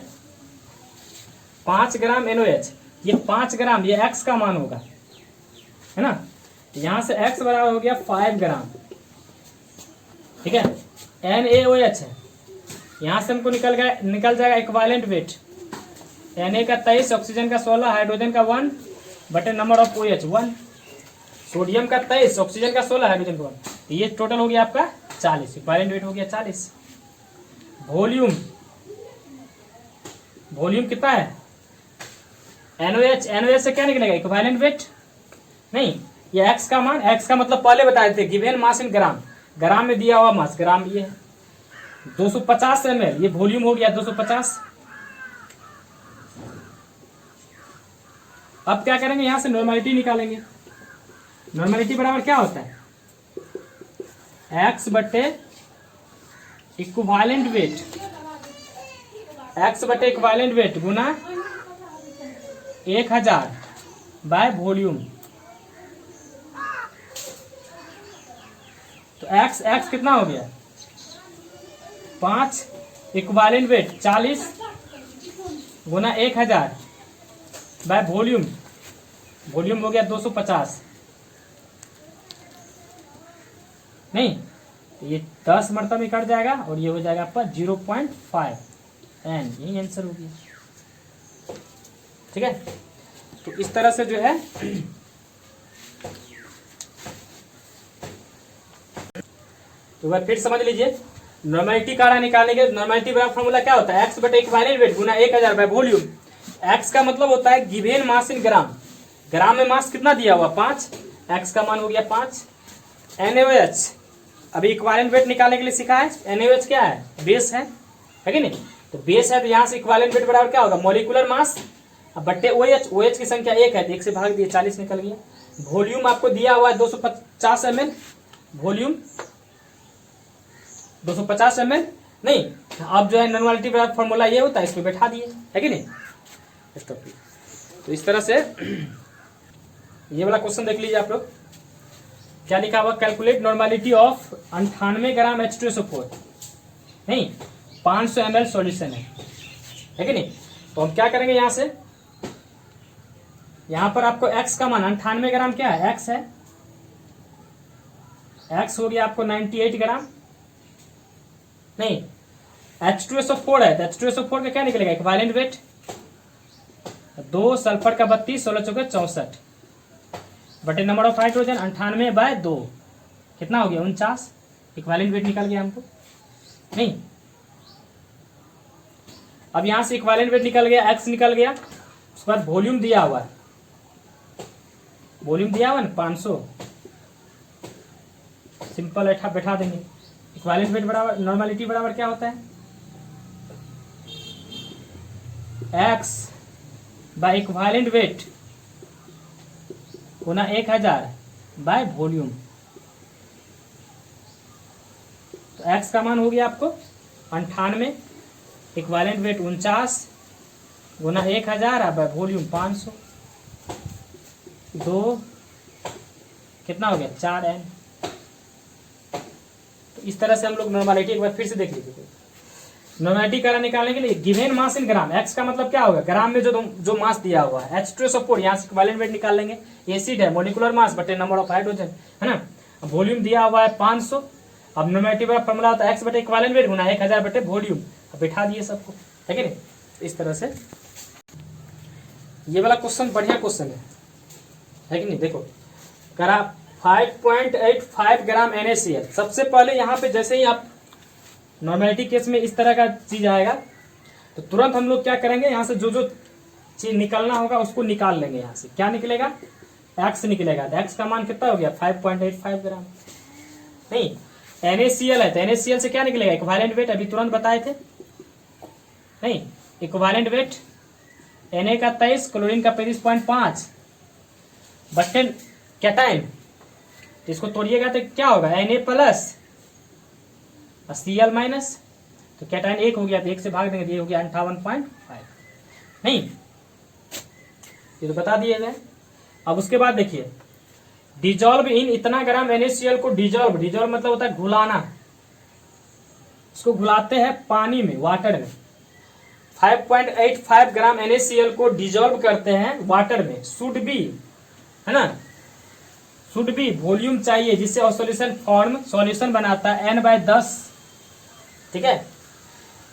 A: 5 ग्राम NaOH, ये 5 ग्राम, ये x का मान होगा, है ना। यहां से x बराबर हो गया 5 ग्राम, ठीक है। NaOH है, यहां से हमको निकल जाएगा इक्विवेलेंट वेट। Na का 23, ऑक्सीजन का 16, हाइड्रोजन का 1 बटे नंबर ऑफ OH 1, सोडियम का 23, ऑक्सीजन का 16, हाइड्रोजन का 1, तो ये टोटल हो गया आपका 40, इक्विवेलेंट वेट हो गया 40। वॉल्यूम, वॉल्यूम कितना है NaOH, NaOH से क्या निकलेगा इक्विवेलेंट वेट नहीं, ये x का मान, x का मतलब पहले बताए थे गिवन मास इन ग्राम, ग्राम में दिया हुआ मास, ग्राम ये है 250 ml, ये वॉल्यूम हो गया 250। अब क्या करेंगे, यहां से नॉर्मलिटी निकालेंगे। नॉर्मलिटी बराबर क्या होता है, x बटे इक्विवेलेंट वेट, x बटे इक्विवेलेंट वेट गुना 1000 बाय वॉल्यूम। तो x कितना हो गया 5, equivalent weight 40 Guna 1000 by volume, volume हो गया 250, नहीं ये 10 मरतबा में कट जाएगा और ये हो जाएगा आपका 0.5 N, यही आंसर हो गया। ठीक है, तो इस तरह से जो है तो वह फिर समझ लीजिए, नॉर्मलिटी काढ़ा निकालने के नॉर्मलिटी बराबर फॉर्मूला क्या होता है, x बटे इक्विवेलेंट वेट गुना 1000 बाय वॉल्यूम। x का मतलब होता है गिवन मास इन ग्राम, ग्राम में मास कितना दिया हुआ 5, x का मान हो गया 5। NaOH, अभी इक्विवेलेंट वेट निकालने के लिए सीखा है। NaOH क्या है, बेस है कि नहीं, तो बेस है तो यहाँ से इक्विवेलेंट वेट बराबर क्या होगा मॉलिक्यूलर मास बट्टे OH, OH की संख्या 1 है तो 1 से भाग दिए 40 निकल गया। वॉल्यूम आपको दिया हुआ है 250 ml, वॉल्यूम 250 ml, नहीं अब जो है नॉर्मलिटी बराबर फॉर्मूला ये होता है, इसमें बैठा दिए, है कि नहीं। तो इस तरह से ये वाला क्वेश्चन देख लीजिए आप लोग, क्या लिखा हुआ, calculate normality of 98 gram H2SO4, नहीं 500 ml सॉल्यूशन है कि नहीं। तो हम क्या करेंगे, यहां से यहां पर आपको x का मान 98 ग्राम क्या है, x है, x हो गया आपको 98 ग्राम, नहीं H2SO4 है तो H2SO4 का क्या निकलेगा इक्विवेलेंट वेट, 2 सल्फर का 32, 16 चौके 64 बटे नंबर ऑफ हाइड्रोजन 98 बाय 2 कितना हो गया 49। इक्विवेलेंट वेट निकल गया हमको, नहीं। अब यहां से इक्विवेलेंट वेट निकल गया, एक्स निकल गया, उसके बाद वॉल्यूम दिया हुआ है, वॉल्यूम दिया हुआ ना 500, सिंपल बैठा देंगे। इक्विवेलेंट वेट बराबर नॉर्मलिटी बराबर क्या होता है, एक्स बाय इक्विवेलेंट वेट गुना 1000 बाय वॉल्यूम। तो एक्स का मान हो गया आपको 98, equivalent weight 49 Guna 1000 by volume 500, 2 कितना हो गया 4n। तो इस तरह से हम लोग नॉर्मलिटी एक बार फिर से देख लीजिए। नॉर्मलिटी करा निकालने के लिए गिवन मास इन ग्राम, एक्स का मतलब क्या होगा, ग्राम में जो मास दिया हुआ है, H2SO4 यहाँ से इक्विवेलेंट वेट निकाल लेंगे, एसिड है, मोलिकुलर मास बटे नंबर ऑफ हाइड्रोजन, है ना। वॉल्यूम दिया हुआ है 500, अब नॉर्मलिटी का फॉर्मूला होता है एक्स बटे इक्विवेलेंट वेट गुना 1000 बटे वॉल्यूम। अब बिठा दिए सबको, है कि नहीं। इस तरह से ये वाला क्वेश्चन बढ़िया क्वेश्चन है कि नहीं। देखो करा 5.85 ग्राम NaCl। सबसे पहले यहाँ पे जैसे ही आप नॉर्मलिटी केस में इस तरह का चीज आएगा तो तुरंत हम लोग क्या करेंगे, यहाँ से जो जो चीज निकलना होगा उसको निकाल लेंगे। यहाँ से क्या निकलेगा, एक्स निकलेगा। तो एक्स का मान कितना हो गया 5.85 ग्राम, नहीं NaCl है तो NaCl से क्या निकलेगा, इक्विवेलेंट वेट अभी तुरंत बताए थे, नहीं इक्विवेलेंट वेट Na का 23, क्लोरीन का 35.5 बटे कैटाइन, तो इसको तोड़िएगा तो क्या होगा Na प्लस Cl माइनस, तो कैटाइन 1 हो गया तो 1 से भाग देंगे तो ये हो गया 58.5, नहीं ये तो बता दिए गए। अब उसके बाद देखिए डिजॉल्व इन इतना ग्राम NaCl को डिजॉल्व मतलब होता है घुलाना, इसको घुलाते हैं पानी में, वाटर में। 5.85 ग्राम NaCl को डिजॉल्व करते हैं वाटर में, शुड बी, है ना, शुड बी वॉल्यूम चाहिए जिससे सॉल्यूशन बनाता है n/10, ठीक है।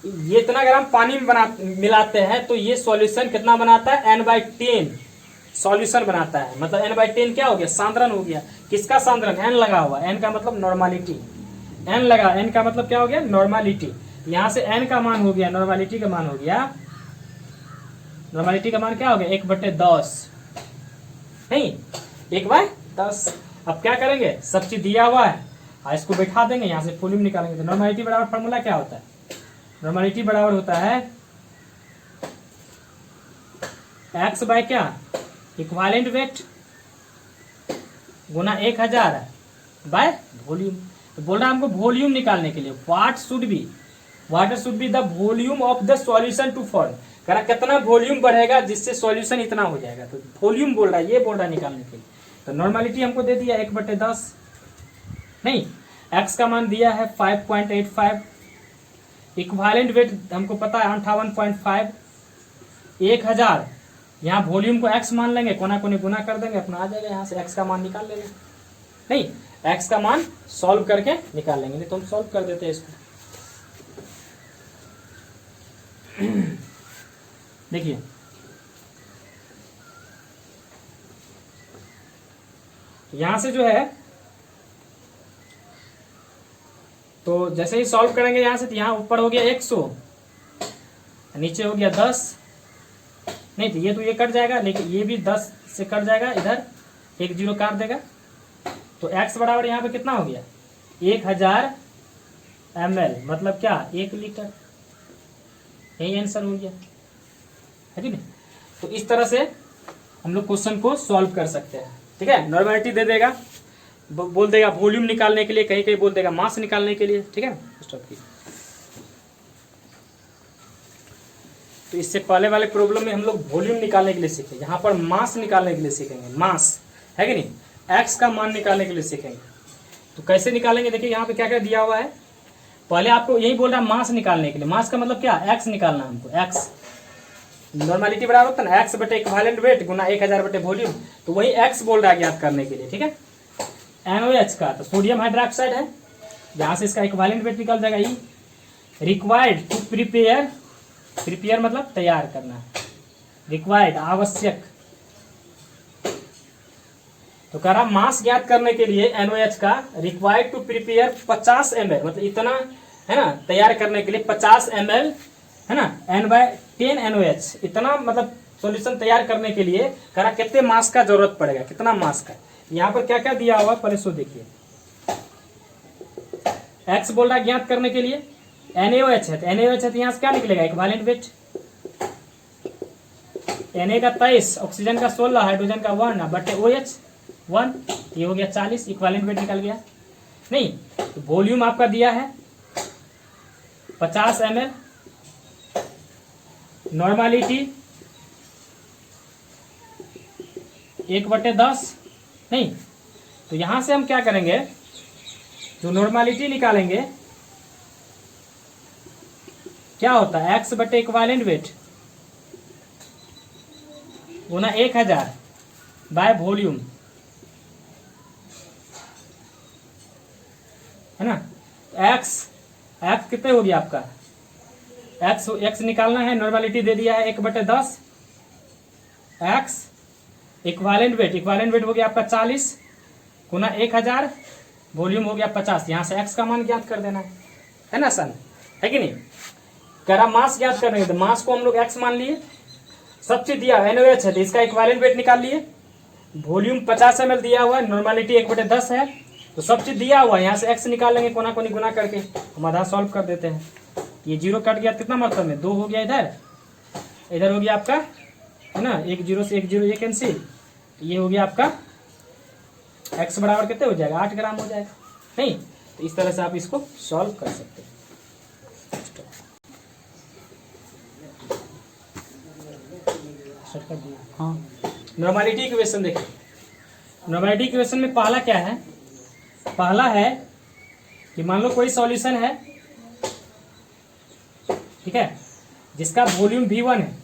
A: ये इतना ग्राम पानी में मिलाते हैं तो ये सॉल्यूशन कितना बनाता है, n/10 सॉल्यूशन बनाता है। मतलब n/10 क्या हो गया, सांद्रण हो गया। किसका सांद्रण, n लगा हुआ, n का मतलब नॉर्मलिटी, n लगा, n का मतलब क्या हो गया नॉर्मलिटी। यहां से n का मान हो गया, नॉर्मलिटी का मान हो गया, नॉर्मलिटी का मान क्या हो गया 1/10, नहीं 1/10। अब क्या करेंगे, सब चीज दिया हुआ है, इसको बैठा देंगे, यहाँ से वॉल्यूम निकालेंगे। तो नॉर्मलिटी बराबर फॉर्मूला क्या होता है, नॉर्मलिटी बराबर होता है एक्स बाय क्या, इक्विवेलेंट वेट गुना 1000 बाय वॉल्यूम। तो बोल रहा है हमको वॉल्यूम निकालने के लिए, what should be the volume of the solution to form, करा कितना वॉल्यूम बढ़ेगा जिससे सॉल्यूशन इतना हो जाएगा। तो वॉल्यूम बोल रहा है, ये बोल रहा है निकालने के लिए। तो नॉर्मलिटी हमको दे दिया 1/10, नहीं एक्स का मान दिया है 5.85, इक्विवेलेंट वेट हमको पता है 58.5, 1000, यहाँ वॉल्यूम को एक्स मान लेंगे, कोना कोने गुना कर देंगे, अपना आ जाएगा, यहाँ से एक्स का मान निकाल लेंगे। नहीं एक्स का मान सॉल्व करके निकाल लेंगे, नहीं तो हम सॉल्व कर देते हैं इसको। देखिए यहां से जो है, तो जैसे ही सॉल्व करेंगे यहां से, तो यहाँ ऊपर हो गया 100, नीचे हो गया 10, नहीं तो ये कट जाएगा, लेकिन ये भी 10 से कट जाएगा, इधर 1 0 काट देगा। तो x बराबर यहाँ पे कितना हो गया 1000 ml, मतलब क्या 1 लीटर, यही आंसर हो गया, है कि नहीं। तो इस तरह से हम लोग क्वेश्चन को सॉल्व कर सकते हैं, ठीक है। नॉर्मलिटी दे देगा, बोल देगा वॉल्यूम निकालने के लिए, कहीं कहीं बोल देगा मास निकालने के लिए, ठीक है। तो इससे पहले वाले प्रॉब्लम में हम लोग वॉल्यूम निकालने के लिए सीखे, यहाँ पर मास निकालने के लिए सीखेंगे, मास है कि नहीं, एक्स का मान निकालने के लिए सीखेंगे। तो कैसे निकालेंगे, देखिए यहाँ पे क्या क्या दिया हुआ है। पहले आपको यही बोल रहा है मास निकालने के लिए, मास का मतलब क्या, एक्स निकालना हमको, एक्स नॉर्मलिटी बराबर होता है ना एक्स बटे इक्विवेलेंट वेट गुना 1000 बटे वॉल्यूम, तो वही एक्स बोल रहा है ज्ञात करने के लिए, ठीक है। NaOH का तो सोडियम हाइड्रोक्साइड है, जहां से इसका इक्विवेलेंट वेट निकल जाएगा ई। रिक्वायर्ड टू प्रिपेयर मतलब तैयार करना, रिक्वायर्ड आवश्यक, तो कह रहा मास ज्ञात करने के लिए NaOH का रिक्वायर्ड टू प्रिपेयर 50 ml, मतलब इतना है ना तैयार करने के लिए 50 ml है ना N/10 NaOH, इतना मतलब सॉल्यूशन तैयार करने के लिए कह रहा कितने मास का जरूरत पड़ेगा, कितना मास का। यहाँ पर क्या क्या दिया हुआ पहले सो देखिए। X बोल रहा है ज्ञात करने के लिए NaOH है, तो NaOH है तो यहाँ से क्या निकलेगा इक्विवेलेंट वेट। Na का 23, ऑक्सीजन का 16, हाइड्रोजन का 1 बटे OH 1, ये हो गया 40, इक्विवेलेंट वेट निकल गया। नहीं तो वॉल्यूम आपका दिया है 50 ml, नॉर्मलिटी 1/10। नहीं तो यहां से हम क्या करेंगे, जो नॉर्मलिटी निकालेंगे क्या होता है X बटे इक्विवेलेंट वेट गुना 1000 बाय वॉल्यूम, है ना। X कितने हो गया आपका, X निकालना है, नॉर्मलिटी दे दिया है 1/10, X इक्विवेलेंट वेट हो गया आपका 40 गुना 1000, वॉल्यूम हो गया 50। यहां से X का मान ज्ञात कर देना है ना सन, है कि नहीं। कह रहा मास ज्ञात करने तो मास को हम लोग X मान लिए, सब चीज दिया NaOH है तो इसका इक्विवेलेंट वेट निकाल लिए, वॉल्यूम 50 ml दिया हुआ है, नॉर्मलिटी 1/10 है, तो सब चीज दिया हुआ है। यहाँ से X निकाल लेंगे कोना कोनी गुना करके, हम आधा सॉल्व कर देते हैं। ये 0 कट गया, कितना मतलब में 2 हो गया, इधर हो गया आपका है ना, 1 0 से 1 0 ये कैंसिल, ये हो गया आपका X बराबर कितने हो जाएगा 8 ग्राम हो जाएगा। नहीं तो इस तरह से आप इसको सॉल्व कर सकते हैं। हाँ नॉर्मलिटी इक्वेशन देखिए, नॉर्मलिटी इक्वेशन में पहला क्या है, पहला है कि मान लो कोई सॉल्यूशन है, ठीक है, जिसका वॉल्यूम V1 है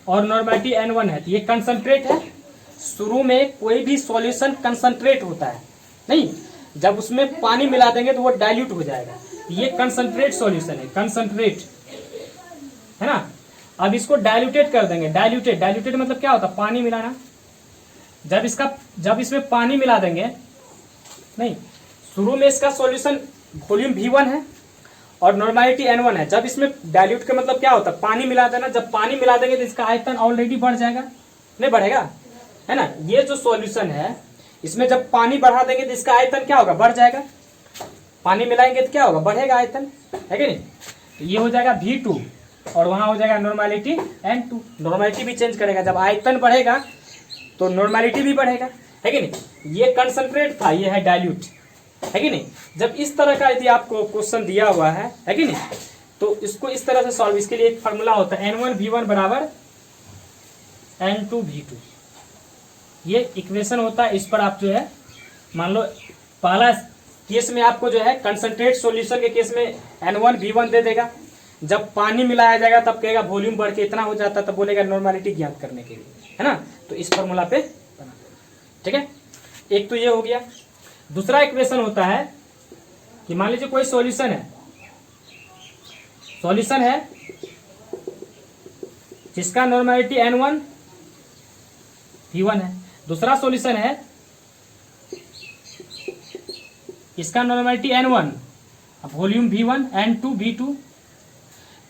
A: और नॉर्मलिटी N1 है, तो ये कंसंट्रेट है। शुरू में कोई भी सॉल्यूशन कंसंट्रेट होता है, नहीं जब उसमें पानी मिला देंगे तो वो डाइल्यूट हो जाएगा, ये कंसंट्रेट सॉल्यूशन है, कंसंट्रेट है ना। अब इसको डाइल्यूटेड कर देंगे, डाइल्यूटेड मतलब क्या होता है पानी मिलाना। जब इसमें पानी मिला देंगे, नहीं शुरू में इसका सॉल्यूशन वॉल्यूम V1 है और नॉर्मलिटी N1 है, जब इसमें डाइल्यूट का मतलब क्या होता है पानी मिला देना। जब पानी मिला देंगे तो इसका आयतन ऑलरेडी बढ़ जाएगा, नहीं बढ़ेगा, है ना। ये जो सॉल्यूशन है इसमें जब पानी बढ़ा देंगे तो इसका आयतन क्या होगा, बढ़ जाएगा। पानी मिलाएंगे तो क्या होगा, बढ़ेगा आयतन, है कि नहीं। ये हो जाएगा V2 और वहां हो जाएगा नॉर्मलिटी N2। नॉर्मलिटी भी चेंज करेगा, जब आयतन बढ़ेगा तो नॉर्मलिटी भी बढ़ेगा, है कि नहीं। ये कंसंट्रेट था, ये है डाइल्यूट, है कि नहीं। जब इस तरह का यदि आपको क्वेश्चन दिया हुआ है कि नहीं, तो इसको इस तरह से सॉल्व, इसके लिए एक फार्मूला होता है N1V1 बराबर N2V2, ये इक्वेशन होता है। इस पर आप जो है मान लो पहला केस में आपको जो है कंसंट्रेट सॉल्यूशन के केस में N1V1 दे देगा, जब पानी मिलाया जाएगा तब कहेगा वॉल्यूम बढ़ के इतना हो जाता, तब बोलेगा नॉर्मलिटी ज्ञात करने के लिए, है ना। तो इस फॉर्मूला पे बना, ठीक है। एक तो ये हो गया। दूसरा इक्वेशन होता है कि मान लीजिए कोई सॉल्यूशन है जिसका नॉर्मलिटी N1 V1 है, दूसरा सॉल्यूशन है इसका normality N1 volume V1 N2 V2।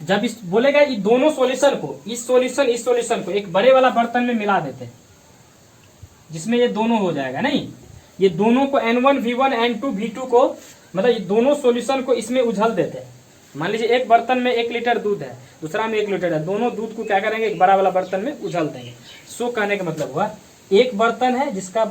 A: जब इस बोलेगा ये दोनों सॉल्यूशन को, इस सॉल्यूशन को एक बड़े वाला बर्तन में मिला देते हैं जिसमें ये दोनों हो जाएगा। नहीं ये दोनों को N1 V1 N2 V2 को, मतलब ये दोनों सॉल्यूशन को इसमें उझल देते हैं। मान लीजिए एक बर्तन में 1 लीटर दूध है, दूसरा में 1 लीटर है, दोनों दूध को क्या करेंगे एक बड़ा वाला बर्तन में उझल देंगे। सो कहने का मतलब हुआ एक बर्तन है जिसका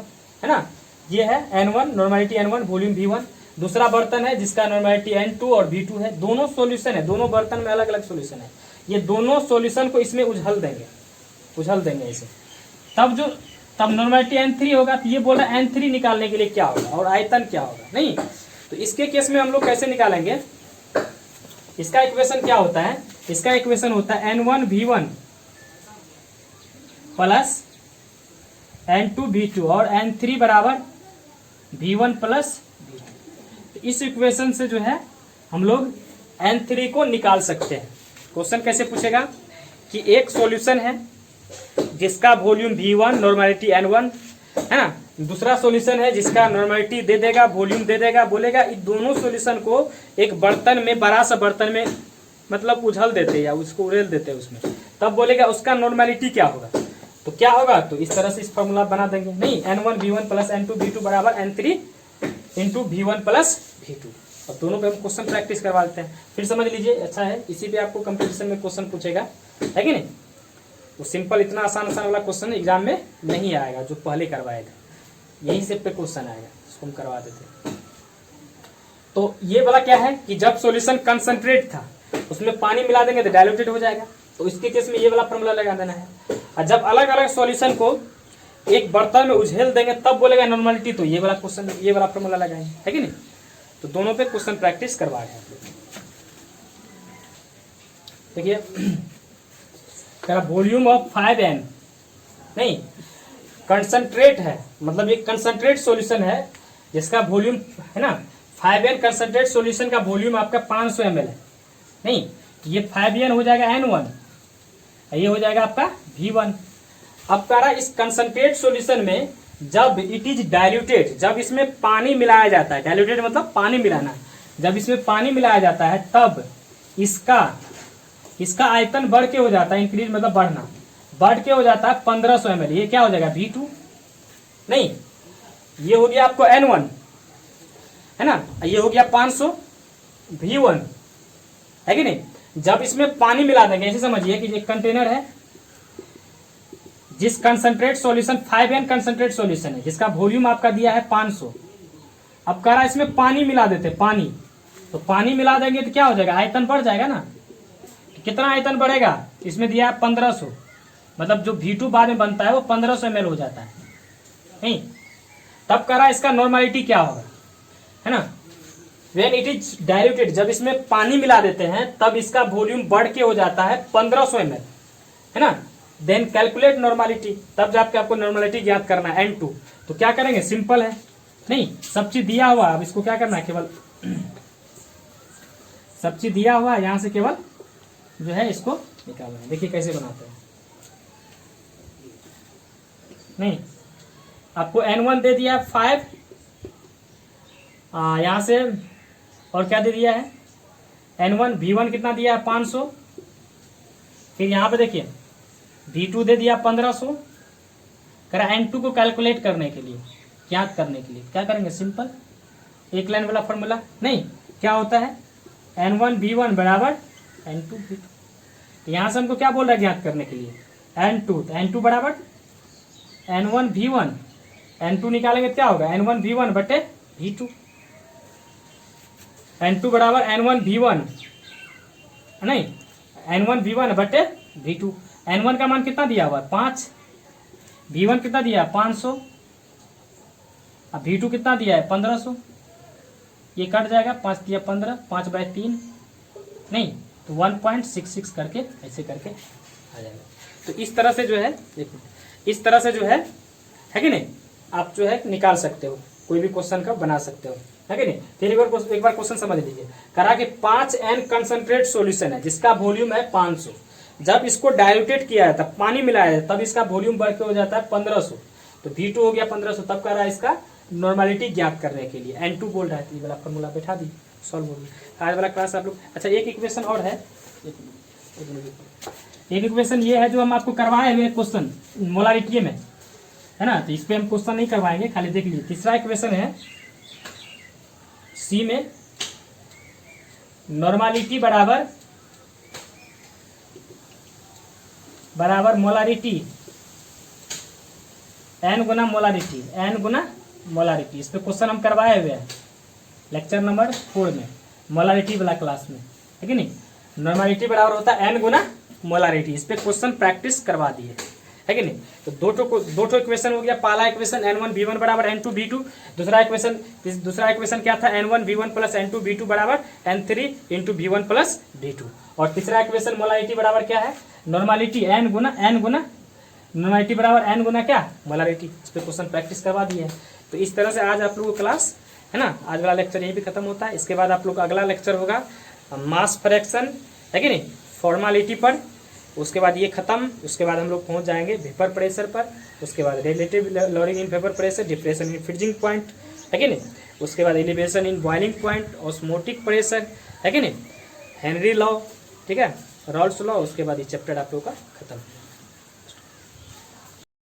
A: है ना ये है N1 normality N1 volume V1, दूसरा बर्तन है जिसका नॉर्मलिटी N2 और V2 है। दोनों सॉल्यूशन है, दोनों बर्तन में अलग अलग सॉल्यूशन है। ये दोनों सॉल्यूशन को इसमें उझल देंगे इसे, तब नॉर्मलिटी N3 होगा। तो ये बोल रहा है N3 निकालने के लिए क्या होगा और आयतन क्या होगा। नहीं तो इसके केस में हम लोग कैसे निकालेंगे, इसका इक्वेशन क्या होता है, इसका इक्वेशन होता है N1V1 प्लस N2V2 और N3 बराबर V1 प्लस V2। इस इक्वेशन से जो है हम लोग N3 को निकाल सकते हैं। क्वेश्चन कैसे पूछेगा कि एक सॉल्यूशन है जिसका वॉल्यूम V1 नॉर्मलिटी N1 है ना। दूसरा सॉल्यूशन है जिसका नॉर्मलिटी दे देगा, वॉल्यूम दे देगा, बोलेगा इन दोनों सॉल्यूशन को एक बर्तन में, बड़ा सा बर्तन में मतलब उछल देते या उसको उड़ेल देते उसमें, तब बोलेगा उसका नॉर्मलिटी क्या होगा। तो क्या होगा, तो इस तरह से इस फॉर्मूला बना देंगे, नहीं N1V1 प्लस N2V2 बराबर N3 into V1 plus V2। अब दोनों पे हम क्वेश्चन प्रैक्टिस करवा देते हैं, फिर समझ लीजिए। अच्छा है, इसी पे आपको कंपटीशन में क्वेश्चन पूछेगा, है कि नहीं। वो सिंपल इतना आसान वाला क्वेश्चन एग्जाम में नहीं आएगा जो पहले करवाए थे, यही से पे क्वेश्चन आएगा, इसको हम करवा देते हैं। तो ये वाला क्या है कि जब सॉल्यूशन कंसंट्रेट था उसमें पानी मिला देंगे तो डाइल्यूटेड हो जाएगा, तो इसके केस में ये वाला फॉर्मूला लगा देना है। और जब अलग अलग सॉल्यूशन को एक बर्तन में उझेल देंगे तब बोलेगा नॉर्मलिटी, तो ये वाला क्वेश्चन, ये वाला फॉर्मूला लगाएंगे, है कि नहीं। तो दोनों पे क्वेश्चन प्रैक्टिस करवा रहे हैं आप लोग। देखिए वॉल्यूम ऑफ 5N, नहीं कंसंट्रेट है, मतलब एक कंसंट्रेट सॉल्यूशन है जिसका वॉल्यूम है ना 5N, कंसंट्रेट सॉल्यूशन का वॉल्यूम आपका 500 ml है, नहीं ये 5N हो जाएगा N1, ये हो जाएगा आपका V1। अब कह रहा इस कंसंट्रेट सॉल्यूशन में जब इट इज डाइल्यूटेड, जब इसमें पानी मिलाया जाता है, डाइल्यूटेड मतलब पानी मिलाना, जब इसमें पानी मिलाया जाता है तब इसका आयतन बढ़ के हो जाता है, इंक्रीज मतलब बढ़ना, बढ़ के हो जाता है 1500 ml, ये क्या हो जाएगा V2, नहीं ये हो गया आपको N1, है ना, ये हो गया 500 V1, है कि नहीं। जब इसमें पानी मिला देंगे, ऐसे समझिए कि एक कंटेनर है जिस concentrate solution 5N concentrate solution है जिसका वॉल्यूम आपका दिया है 500। अब कह रहा है इसमें पानी मिला देते, पानी, तो पानी मिला देंगे तो क्या हो जाएगा, आयतन बढ़ जाएगा ना। तो कितना आयतन बढ़ेगा, इसमें दिया है 1500, मतलब जो V2 बाद में बनता है वो 1500 ml हो जाता है, नहीं। तब कह रहा है इसका नॉर्मलिटी क्या होगा, है ना। When it is diluted, जब इसमें पानी मिला देते हैं तब इसका वॉल्यूम बढ़ के हो जाता है 1500 ml, है ना। देन कैलकुलेट नॉर्मलिटी, तब जाके आपको नॉर्मलिटी ज्ञात करना है N2। तो क्या करेंगे, सिंपल है, नहीं सब चीज दिया हुआ, अब इसको क्या करना है, केवल सब चीज दिया हुआ है, यहां से केवल जो है इसको निकालना है। देखिए कैसे बनाते हैं, नहीं आपको N1 दे दिया 5, यहां से और क्या दे दिया है N1, V1 कितना दिया है 500, फिर यहाँ पे देखिए V2 दे दिया 1500, करा N2 को कैलकुलेट करने के लिए, ज्ञात करने के लिए क्या करेंगे, सिंपल एक लाइन वाला फॉर्मूला, नहीं क्या होता है N1 V1 बराबर N2 V2। तो यहाँ से हमको क्या बोल रहा है ज्ञात करने के लिए N2, तो N2 बराबर N1 V1, N2 निकालेंगे क्या होगा N1 V1 बटे V2, N2 बराबर N1 V1, नहीं N1 V1 बटे V2। N1 का मान कितना दिया हुआ है 5, V1 कितना दिया है 500, अब V2 कितना दिया है 1500, ये कट जाएगा 5 दिया 15, 5/3, नहीं तो 1.66 करके ऐसे करके आ जाएगा। तो इस तरह से जो है, देखो इस तरह से जो है कि नहीं, आप जो है निकाल सकते हो, कोई भी क्वेश्चन का बना सकते हो, है कि नहीं। फिर एक बार क्वेश्चन समझ लीजिए, करा कि 5N कंसंट्रेट सॉल्यूशन है जिसका वॉल्यूम है 500, जब इसको डाइल्यूटेड किया जाता है, पानी मिलाया जाता है, तब इसका वॉल्यूम बढ़ के हो जाता है 1500, तो V2 हो गया 1500, तब कर रहा है इसका नॉर्मलिटी ज्ञात करने के लिए N2 बोल रहा है, तो ये वाला फॉर्मूला बैठा दी, सॉल्व हो गया आज वाला क्लास आप लोग। अच्छा एक इक्वेशन और है, एक इक्वेशन ये है जो हम आपको करवाए हुए क्वेश्चन मोलारिटी में, है ना, तो इस पे हम क्वेश्चन नहीं करवाएंगे, खाली देख लीजिए। तीसरा इक्वेशन है C में नॉर्मलिटी बराबर मोलारिटी N गुना मोलारिटी, N गुना मोलारिटी, इस पे क्वेश्चन हम करवाए हुए हैं लेक्चर नंबर 4 में, मोलारिटी वाला क्लास में, है कि नहीं। नॉर्मलिटी बराबर होता है N गुना मोलारिटी, इस पे क्वेश्चन प्रैक्टिस करवा दिए, है कि नहीं। तो दो ठो इक्वेशन हो गया, पहला इक्वेशन N1 V1 बराबर N2 V2, दूसरा इक्वेशन क्या था N1 V1 plus N2 V2 बराबर N3 into V1 plus V2, और तीसरा इक्वेशन मोलारिटी बराबर क्या है, नॉर्मलिटी N गुना नॉर्मलिटी बराबर N गुना क्या मोलारिटी, इस पे क्वेश्चन प्रैक्टिस करवा दिए है। तो इस तरह से आज आप लोगों को क्लास, है ना, आज वाला लेक्चर यही भी खत्म होता है। इसके बाद आप लोग का अगला लेक्चर होगा मास फ्रैक्शन, है कि नहीं, फॉर्मालिटी पर, उसके बाद ये खत्म, उसके बाद हम लोग पहुंच जाएंगे वेपर प्रेशर पर, उसके बाद relative lowering in vapour pressure, depression in freezing point, है कि नहीं, उसके बाद elevation in boiling point, osmotic pressure, है कि नहीं, हेनरी लॉ, ठीक है, रॉल्स लॉ, उसके बाद ये चैप्टर आप लोगों का खत्म।